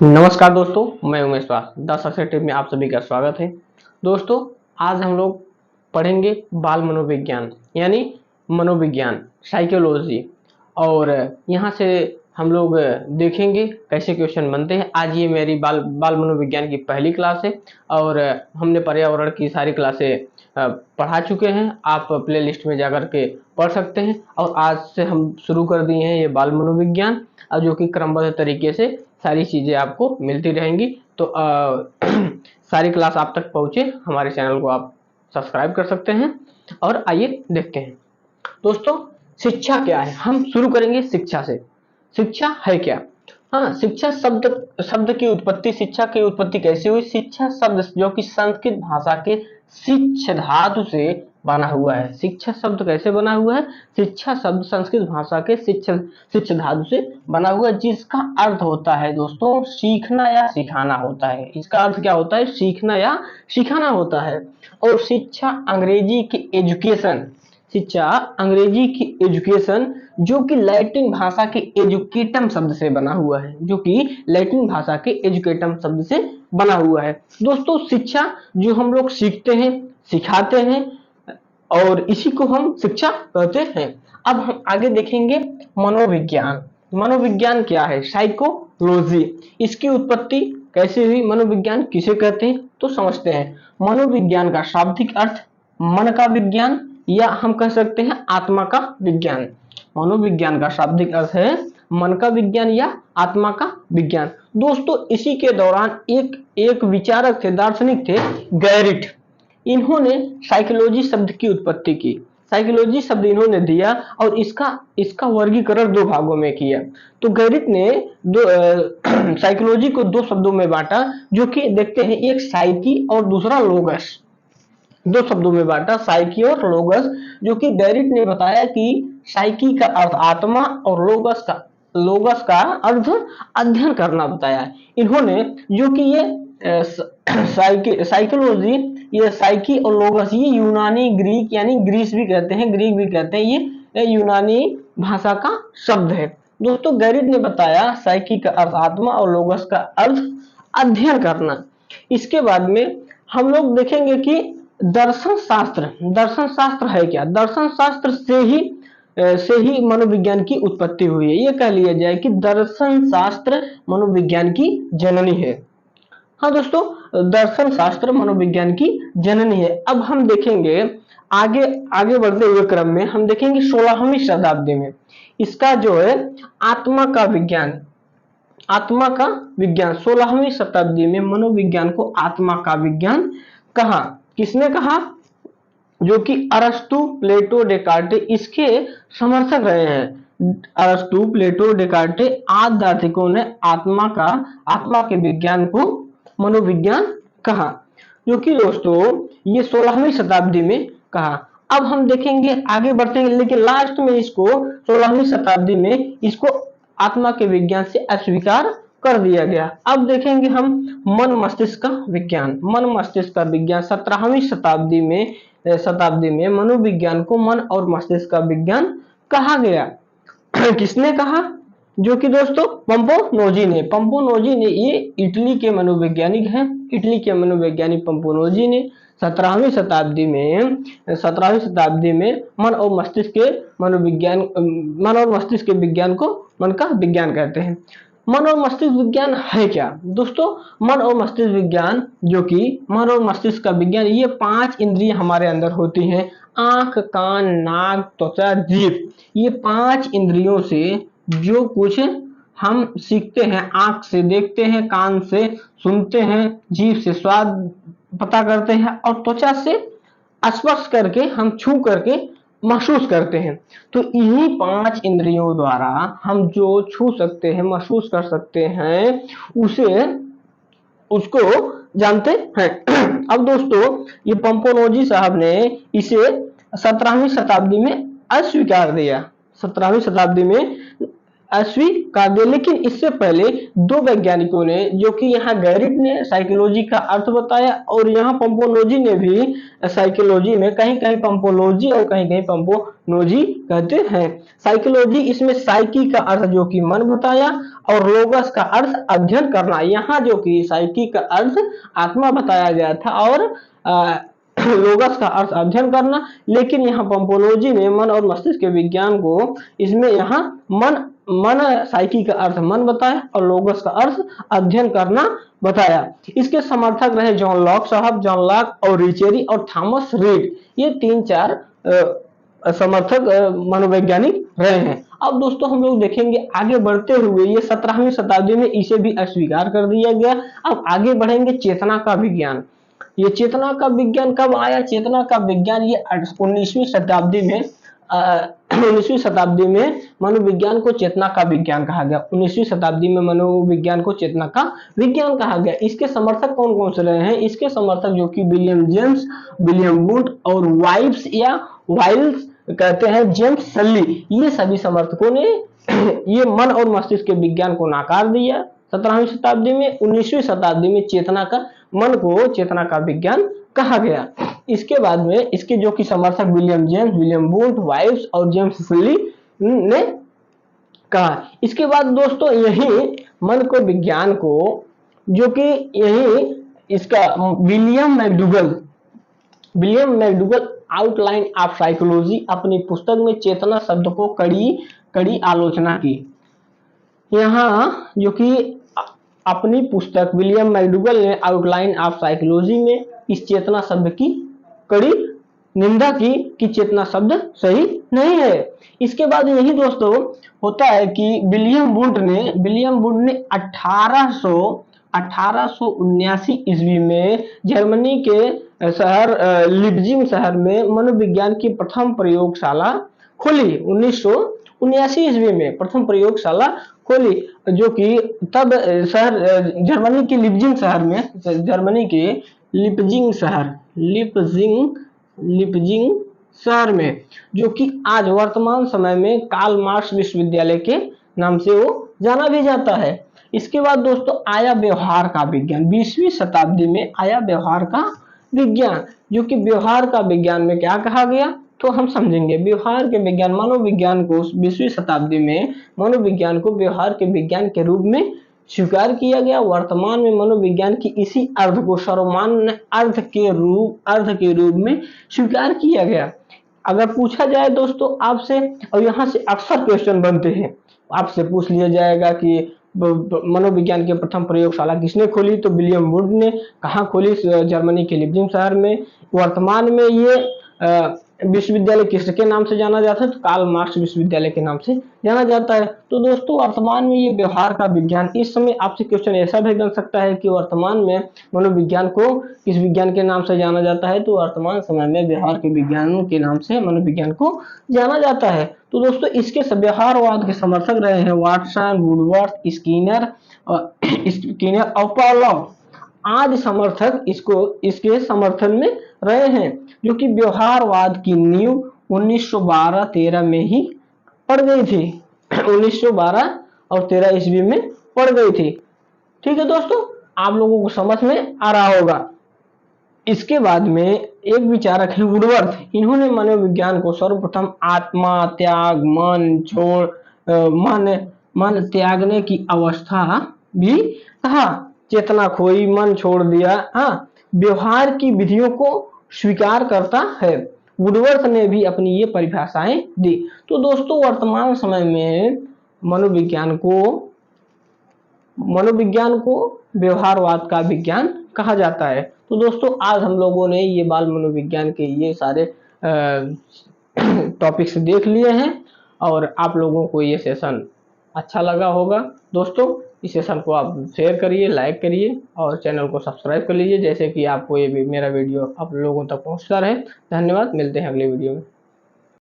नमस्कार दोस्तों, मैं Umesh Pal the success tip में आप सभी का स्वागत है। दोस्तों, आज हम लोग पढ़ेंगे बाल मनोविज्ञान यानी मनोविज्ञान साइकोलॉजी। और यहाँ से हम लोग देखेंगे कैसे क्वेश्चन बनते हैं। आज ये मेरी बाल मनोविज्ञान की पहली क्लास है और हमने पर्यावरण की सारी क्लासें पढ़ा चुके हैं। आप प्ले लिस्ट में जाकर के पढ़ सकते हैं। और आज से हम शुरू कर दिए हैं ये बाल मनोविज्ञान, और जो कि क्रमबद्ध तरीके से सारी चीजें आपको मिलती रहेंगी। तो सारी क्लास आप तक पहुंचे, हमारे चैनल को आप सब्सक्राइब कर सकते हैं। और आइए देखते हैं दोस्तों, शिक्षा क्या है। हम शुरू करेंगे शिक्षा से। शिक्षा है क्या? हाँ, शिक्षा शब्द की उत्पत्ति, शिक्षा की उत्पत्ति कैसे हुई? शिक्षा शब्द जो कि संस्कृत भाषा के शिक्ष धातु से बना हुआ है। शिक्षा शब्द कैसे बना हुआ है? शिक्षा शब्द संस्कृत भाषा के शिक्ष धातु से बना हुआ है, जिसका अर्थ होता है दोस्तों सीखना या सिखाना होता है। इसका अर्थ क्या होता है? सीखना या सिखाना होता है। और शिक्षा अंग्रेजी की एजुकेशन, शिक्षा अंग्रेजी की एजुकेशन जो कि लैटिन भाषा के एजुकेटम शब्द से बना हुआ है, जो कि लैटिन भाषा के एजुकेटम शब्द से बना हुआ है। दोस्तों, शिक्षा जो हम लोग सीखते हैं, सिखाते हैं, और इसी को हम शिक्षा कहते हैं। अब हम आगे देखेंगे मनोविज्ञान। मनोविज्ञान क्या है? साइकोलॉजी। इसकी उत्पत्ति कैसे हुई? मनोविज्ञान किसे कहते हैं तो समझते हैं। मनोविज्ञान का शाब्दिक अर्थ मन का विज्ञान, या हम कह सकते हैं आत्मा का विज्ञान। मनोविज्ञान का शाब्दिक अर्थ है मन का विज्ञान या आत्मा का विज्ञान। दोस्तों, इसी के दौरान एक विचारक थे, दार्शनिक थे, गैरिट। इन्होंने साइकोलॉजी शब्द की उत्पत्ति की। साइकोलॉजी शब्द इन्होंने दिया और इसका वर्गीकरण दो भागों में किया। तो गैरिट ने साइकोलॉजी को दो शब्दों में बांटा, जो कि देखते हैं, एक साइकी और दूसरा लोगस। दो शब्दों में बांटा, साइकी और लोगस। जो कि गैरिट ने बताया कि साइकी का अर्थ आत्मा और लोगस का अर्थ अध्ययन करना बताया। इन्होंने जो कि ये साइकोलॉजी, ये साइकी और लोगस, ये यूनानी, ग्रीक यानी ग्रीस भी कहते हैं, ग्रीक भी कहते हैं, ये यूनानी भाषा का शब्द है। दोस्तों, गैरिट ने बताया साइकी का अर्थ आत्मा और लोगस का अर्थ अध्ययन करना। इसके बाद में हम लोग देखेंगे कि दर्शन शास्त्र है क्या? दर्शन शास्त्र से ही मनोविज्ञान की उत्पत्ति हुई है। ये कह लिया जाए कि दर्शन शास्त्र मनोविज्ञान की जननी है। हाँ दोस्तों, दर्शन शास्त्र मनोविज्ञान की जननी है। अब हम देखेंगे आगे बढ़ते हुए क्रम में हम देखेंगे 16वीं शताब्दी में इसका जो है आत्मा का विज्ञान 16वीं शताब्दी में मनोविज्ञान को आत्मा का विज्ञान कहा। किसने कहा? जो कि अरस्तु, प्लेटो, डेकार्टे इसके समर्थक रहे हैं। अरस्तु, प्लेटो, डेकार्टे आदि दार्शनिकों ने आत्मा के विज्ञान को मनोविज्ञान कहा, जो कि दोस्तों ये 16वीं शताब्दी में कहा। अब हम देखेंगे, आगे बढ़ते हैं, लेकिन लास्ट में इसको 16वीं शताब्दी में इसको आत्मा के विज्ञान से अस्वीकार कर दिया गया। अब देखेंगे हम मन मस्तिष्क का विज्ञान। मन मस्तिष्क का विज्ञान 17वीं शताब्दी में मनोविज्ञान को मन और मस्तिष्क का विज्ञान कहा गया। किसने कहा? जो कि दोस्तों पंपोनोजी ने, ये इटली के मनोवैज्ञानिक हैं। इटली के मनोवैज्ञानिक पंपोनोजी ने 17वीं शताब्दी में मन और मस्तिष्क के विज्ञान को मन का विज्ञान कहते हैं। मन और मस्तिष्क विज्ञान है क्या? दोस्तों, मन और मस्तिष्क विज्ञान, जो कि मन और मस्तिष्क का विज्ञान, ये 5 इंद्रिय हमारे अंदर होती हैं। आंख, कान, नाक, त्वचा, जीभ। ये 5 इंद्रियों से जो कुछ हम सीखते हैं, आंख से देखते हैं, कान से सुनते हैं, जीभ से स्वाद पता करते हैं, और त्वचा से स्पर्श करके, हम छू करके महसूस करते हैं। तो इन्हीं 5 इंद्रियों द्वारा हम जो छू सकते हैं, महसूस कर सकते हैं, उसको जानते हैं। अब दोस्तों, ये पंपोनोजी साहब ने इसे 17वीं शताब्दी में अस्वीकार दिया। 17वीं शताब्दी में अस्वीकार दिया। लेकिन इससे पहले दो वैज्ञानिकों ने, जो कि यहाँ गैरिट ने साइकोलॉजी का अर्थ बताया और यहाँ पंपोलोजी ने भी साइकोलॉजी में कहीं कहीं पंपोलोजी और कहीं कहीं पंपोनोजी कहते हैं। साइकोलॉजी इसमें साइकी का अर्थ जो कि मन बताया और लोगस का अर्थ अध्ययन करना। यहाँ जो कि साइकी का अर्थ आत्मा बताया गया था और लोगस का अर्थ अध्ययन करना। लेकिन यहाँ पंपोलोजी ने मन और मस्तिष्क के विज्ञान को इसमें यहाँ मन साइकी का अर्थ मन बताया और लोगस का अर्थ अध्ययन करना बताया। इसके समर्थक रहे जॉन लॉक साहब, जॉन लॉक और रिचेरी और थॉमस रीड। ये 3-4 समर्थक मनोवैज्ञानिक रहे हैं। अब दोस्तों हम लोग देखेंगे आगे बढ़ते हुए, ये 17वीं शताब्दी में इसे भी अस्वीकार कर दिया गया। अब आगे बढ़ेंगे चेतना का विज्ञान। ये चेतना का विज्ञान कब आया? चेतना का विज्ञान ये 19वीं शताब्दी में 19वीं शताब्दी में मनोविज्ञान को चेतना का विज्ञान कहा गया। 19वीं शताब्दी में मनोविज्ञान को चेतना का विज्ञान कहा गया। इसके समर्थक कौन कौन से रहे हैं? इसके समर्थक जो कि विलियम जेम्स, विलियम वुड और वाइब्स या वाइल्स कहते हैं, जेम्स सल्ली, ये सभी समर्थकों ने ये मन और मस्तिष्क के विज्ञान को नकार दिया 17वीं शताब्दी में। 19वीं शताब्दी में चेतना का, मन को चेतना का विज्ञान कहा गया। इसके बाद में इसके जो कि समर्थक William James, William would, vibes और जेम्स सल्ली ने कहा। इसके बाद दोस्तों यही मन को विज्ञान को, जो कि यही इसका William McDougall outline of psychology अपनी पुस्तक में चेतना शब्द को कड़ी आलोचना की। यहाँ जो कि अपनी पुस्तक विलियम मैकडूगल ने आउटलाइन ऑफ साइकोलॉजी में इस चेतना शब्द की कड़ी निंदा की कि चेतना शब्द सही नहीं है। इसके बाद यही दोस्तों होता है कि विलियम वुड ने 1879 ईस्वी में जर्मनी के शहर लिप्जिंग शहर में मनोविज्ञान की प्रथम प्रयोगशाला खोली। 1979 ईस्वी में प्रथम प्रयोगशाला खोली, जो कि तब शहर जर्मनी के लिप्जिंग शहर में, जर्मनी के लिप्जिंग शहर में, जो कि आज वर्तमान समय में कार्ल मार्क्स विश्वविद्यालय के नाम से वो जाना भी जाता है। इसके बाद दोस्तों आया व्यवहार का विज्ञान। 20वीं शताब्दी में आया व्यवहार का विज्ञान, जो कि व्यवहार का विज्ञान में क्या कहा गया तो हम समझेंगे। व्यवहार के विज्ञान, मनोविज्ञान को 20वीं शताब्दी में मनोविज्ञान को व्यवहार के विज्ञान के रूप में स्वीकार किया गया। वर्तमान में मनोविज्ञान की इसी अर्थ को सर्वमान्य अर्थ के रूप में स्वीकार किया गया। अगर पूछा जाए दोस्तों आपसे, और यहाँ से अक्सर क्वेश्चन बनते हैं, आपसे पूछ लिया जाएगा कि मनोविज्ञान की प्रथम प्रयोगशाला किसने खोली, तो विलियम वुड ने। कहाँ खोली? जर्मनी के लिप्जिंग शहर में। वर्तमान में ये विश्वविद्यालय किसके नाम से जाना जाता है तो कार्ल मार्क्स विश्वविद्यालय के नाम से जाना जाता है। तो दोस्तों वर्तमान में ये व्यवहार का विज्ञान, इस समय आपसे क्वेश्चन ऐसा भी बन सकता है कि वर्तमान में मनोविज्ञान को किस विज्ञान के नाम से जाना जाता है, तो वर्तमान समय में व्यवहार के विज्ञान के नाम से मनोविज्ञान को जाना जाता है। तो दोस्तों इसके व्यवहारवाद के समर्थक रहे हैं वाटसन, वुडवर्थ, स्किनर और पावलोव। आज समर्थक इसके समर्थन में रहे हैं, जो कि व्यवहारवाद की नींव 1912-13 में ही पड़ गई थी। 1912 और 13 ईस्वी में पड़ गई थी। ठीक है दोस्तों, आप लोगों को समझ में आ रहा होगा। इसके बाद में एक विचारक है वुडवर्थ। इन्होंने मनोविज्ञान को सर्वप्रथम आत्मा, त्याग, मन त्यागने की अवस्था भी कहा। चेतना खोई, मन छोड़ दिया, व्यवहार की विधियों को स्वीकार करता है। वुडवर्थ ने भी अपनी ये परिभाषाएं दी। तो दोस्तों वर्तमान समय में मनोविज्ञान को व्यवहारवाद का विज्ञान कहा जाता है। तो दोस्तों आज हम लोगों ने ये बाल मनोविज्ञान के ये सारे टॉपिक्स देख लिए हैं और आप लोगों को ये सेशन अच्छा लगा होगा। दोस्तों इस सेशन को आप शेयर करिए, लाइक करिए और चैनल को सब्सक्राइब कर लीजिए, जैसे कि आपको ये मेरा वीडियो आप लोगों तक पहुंचता रहे। धन्यवाद, मिलते हैं अगले वीडियो में।